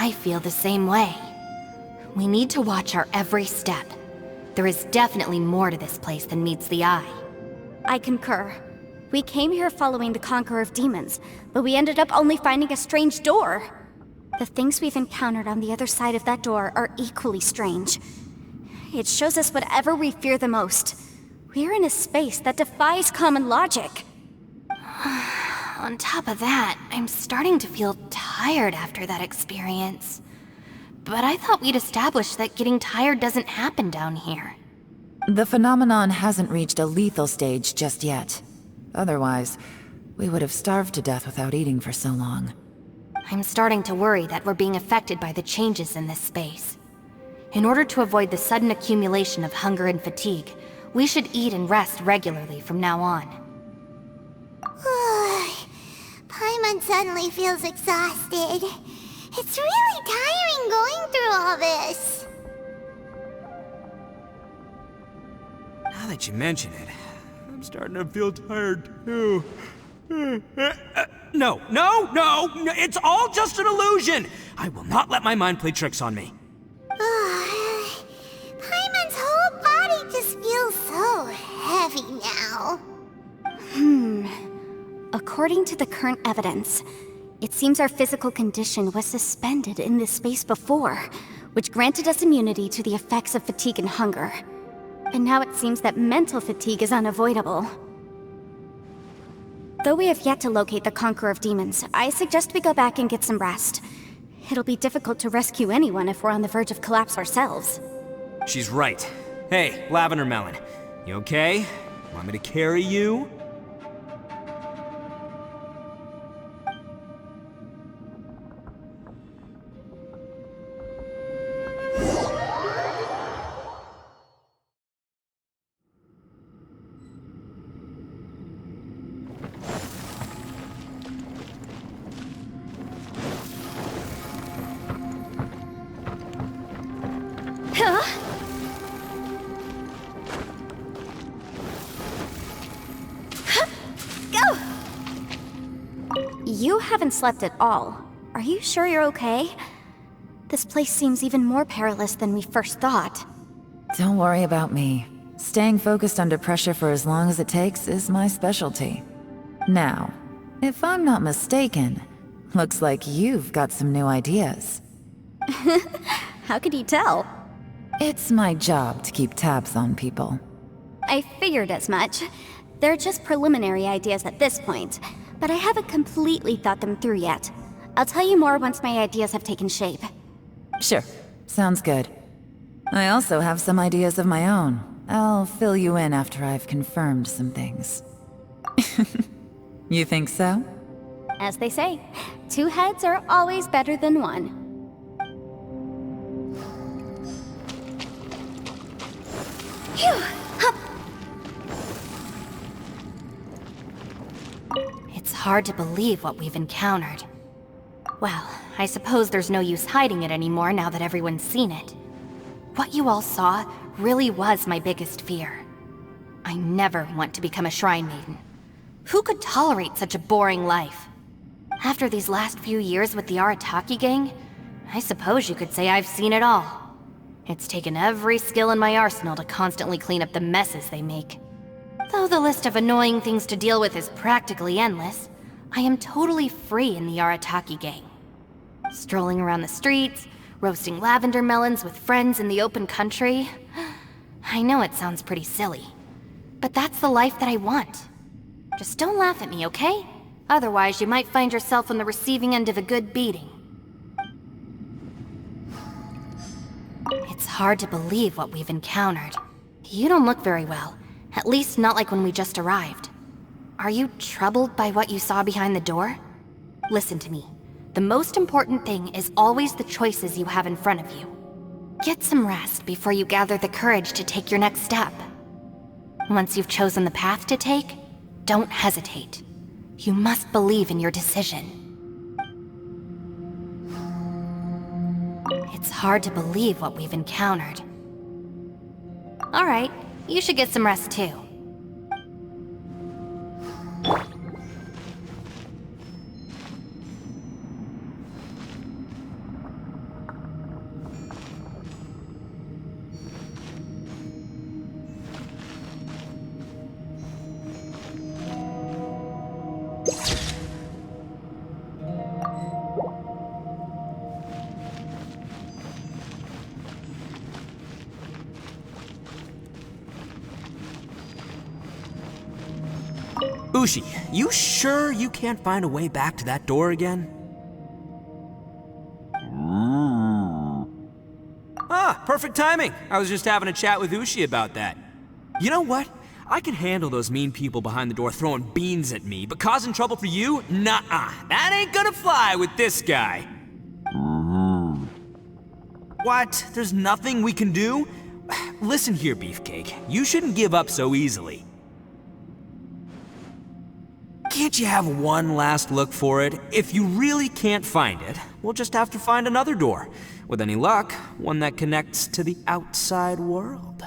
I feel the same way. We need to watch our every step. There is definitely more to this place than meets the eye. I concur. We came here following the Conqueror of Demons, but we ended up only finding a strange door. The things we've encountered on the other side of that door are equally strange. It shows us whatever we fear the most. We're in a space that defies common logic. On top of that, I'm starting to feel tired after that experience. But I thought we'd established that getting tired doesn't happen down here. The phenomenon hasn't reached a lethal stage just yet. Otherwise, we would have starved to death without eating for so long. I'm starting to worry that we're being affected by the changes in this space. In order to avoid the sudden accumulation of hunger and fatigue, we should eat and rest regularly from now on. Paimon suddenly feels exhausted. It's really tiring going through all this. Now that you mention it, I'm starting to feel tired too. No, it's all just an illusion! I will not let my mind play tricks on me. Paimon's whole body just feels so heavy now. According to the current evidence, it seems our physical condition was suspended in this space before, which granted us immunity to the effects of fatigue and hunger. And now it seems that mental fatigue is unavoidable. Though we have yet to locate the Conqueror of Demons, I suggest we go back and get some rest. It'll be difficult to rescue anyone if we're on the verge of collapse ourselves. She's right. Hey, Lavender Melon, you okay? Want me to carry you? You haven't slept at all. Are you sure you're okay? This place seems even more perilous than we first thought. Don't worry about me. Staying focused under pressure for as long as it takes is my specialty. Now, if I'm not mistaken, looks like you've got some new ideas. How could you tell? It's my job to keep tabs on people. I figured as much. They're just preliminary ideas at this point, but I haven't completely thought them through yet. I'll tell you more once my ideas have taken shape. Sure, sounds good. I also have some ideas of my own. I'll fill you in after I've confirmed some things. You think so? As they say, two heads are always better than one. Phew! Hup! It's hard to believe what we've encountered. Well, I suppose there's no use hiding it anymore now that everyone's seen it. What you all saw really was my biggest fear. I never want to become a Shrine Maiden. Who could tolerate such a boring life? After these last few years with the Arataki gang, I suppose you could say I've seen it all. It's taken every skill in my arsenal to constantly clean up the messes they make. Though the list of annoying things to deal with is practically endless, I am totally free in the Arataki gang. Strolling around the streets, roasting lavender melons with friends in the open country. I know it sounds pretty silly, but that's the life that I want. Just don't laugh at me, okay? Otherwise, you might find yourself on the receiving end of a good beating. It's hard to believe what we've encountered. You don't look very well, at least not like when we just arrived. Are you troubled by what you saw behind the door? Listen to me. The most important thing is always the choices you have in front of you. Get some rest before you gather the courage to take your next step. Once you've chosen the path to take, don't hesitate. You must believe in your decision. It's hard to believe what we've encountered. Alright, you should get some rest too. Ushi, you sure you can't find a way back to that door again? Ah, perfect timing. I was just having a chat with Ushi about that. You know what? I can handle those mean people behind the door throwing beans at me, but causing trouble for you? Nuh-uh. That ain't gonna fly with this guy. What? There's nothing we can do? Listen here, Beefcake. You shouldn't give up so easily. Can't you have one last look for it? If you really can't find it, we'll just have to find another door. With any luck, one that connects to the outside world.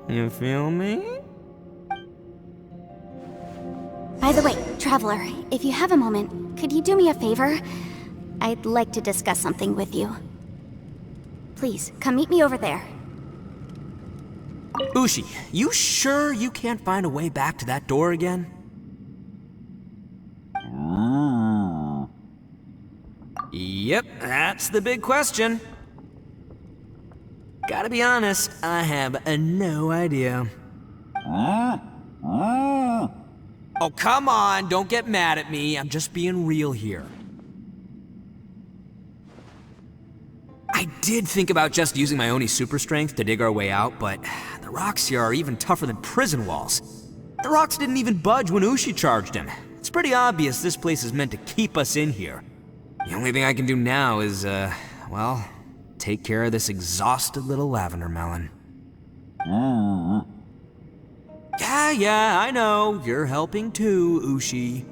You feel me? By the way, Traveler, if you have a moment, could you do me a favor? I'd like to discuss something with you. Please, come meet me over there. Ushi, you sure you can't find a way back to that door again? Yep, that's the big question. Gotta be honest, I have no idea. Oh, come on, don't get mad at me. I'm just being real here. I did think about just using my Oni super strength to dig our way out, but the rocks here are even tougher than prison walls. The rocks didn't even budge when Ushi charged him. It's pretty obvious this place is meant to keep us in here. The only thing I can do now is, well, take care of this exhausted little lavender melon. Yeah, I know. You're helping too, Ushi.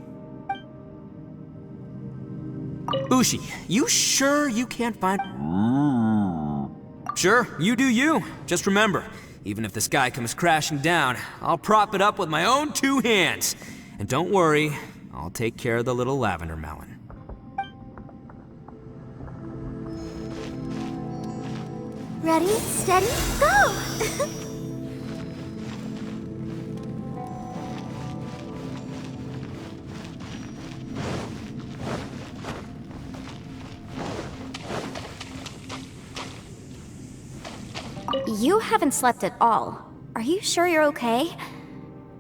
Ushi, you sure you can't find... Sure, you do you. Just remember, even if the sky comes crashing down, I'll prop it up with my own 2 hands. And don't worry, I'll take care of the little lavender melon. Ready, steady, go! You haven't slept at all. Are you sure you're okay?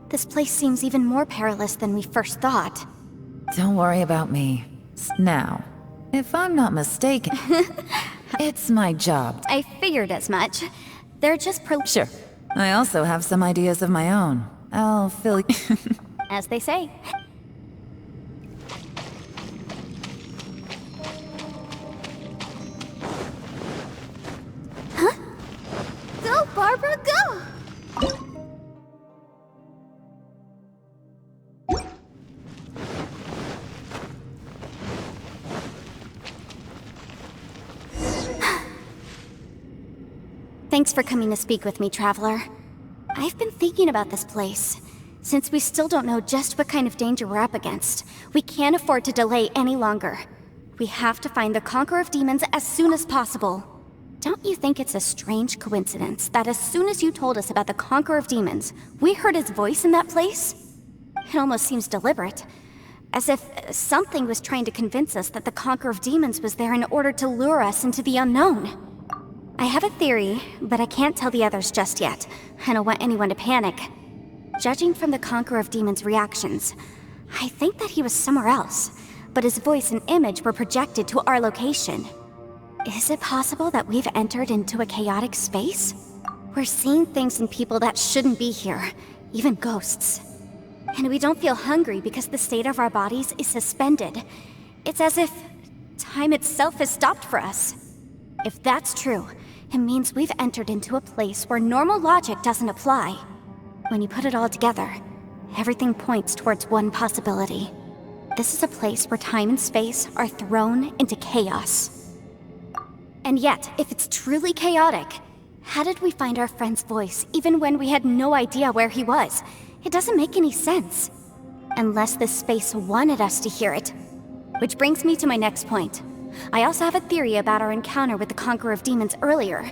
This place seems even more perilous than we first thought. Don't worry about me. Now, if I'm not mistaken, it's my job. I figured as much. They're just Sure. I also have some ideas of my own. I'll fill you. as they say. Huh? Go, Barbara, go! Thanks for coming to speak with me, Traveler. I've been thinking about this place. Since we still don't know just what kind of danger we're up against, we can't afford to delay any longer. We have to find the Conqueror of Demons as soon as possible. Don't you think it's a strange coincidence that as soon as you told us about the Conqueror of Demons, we heard his voice in that place? It almost seems deliberate. As if something was trying to convince us that the Conqueror of Demons was there in order to lure us into the unknown. I have a theory, but I can't tell the others just yet. I don't want anyone to panic. Judging from the Conqueror of Demons' reactions, I think that he was somewhere else, but his voice and image were projected to our location. Is it possible that we've entered into a chaotic space? We're seeing things in people that shouldn't be here, even ghosts. And we don't feel hungry because the state of our bodies is suspended. It's as if time itself has stopped for us. If that's true, it means we've entered into a place where normal logic doesn't apply. When you put it all together, everything points towards one possibility. This is a place where time and space are thrown into chaos. And yet, if it's truly chaotic, how did we find our friend's voice even when we had no idea where he was? It doesn't make any sense. Unless this space wanted us to hear it. Which brings me to my next point. I also have a theory about our encounter with the Conqueror of Demons earlier.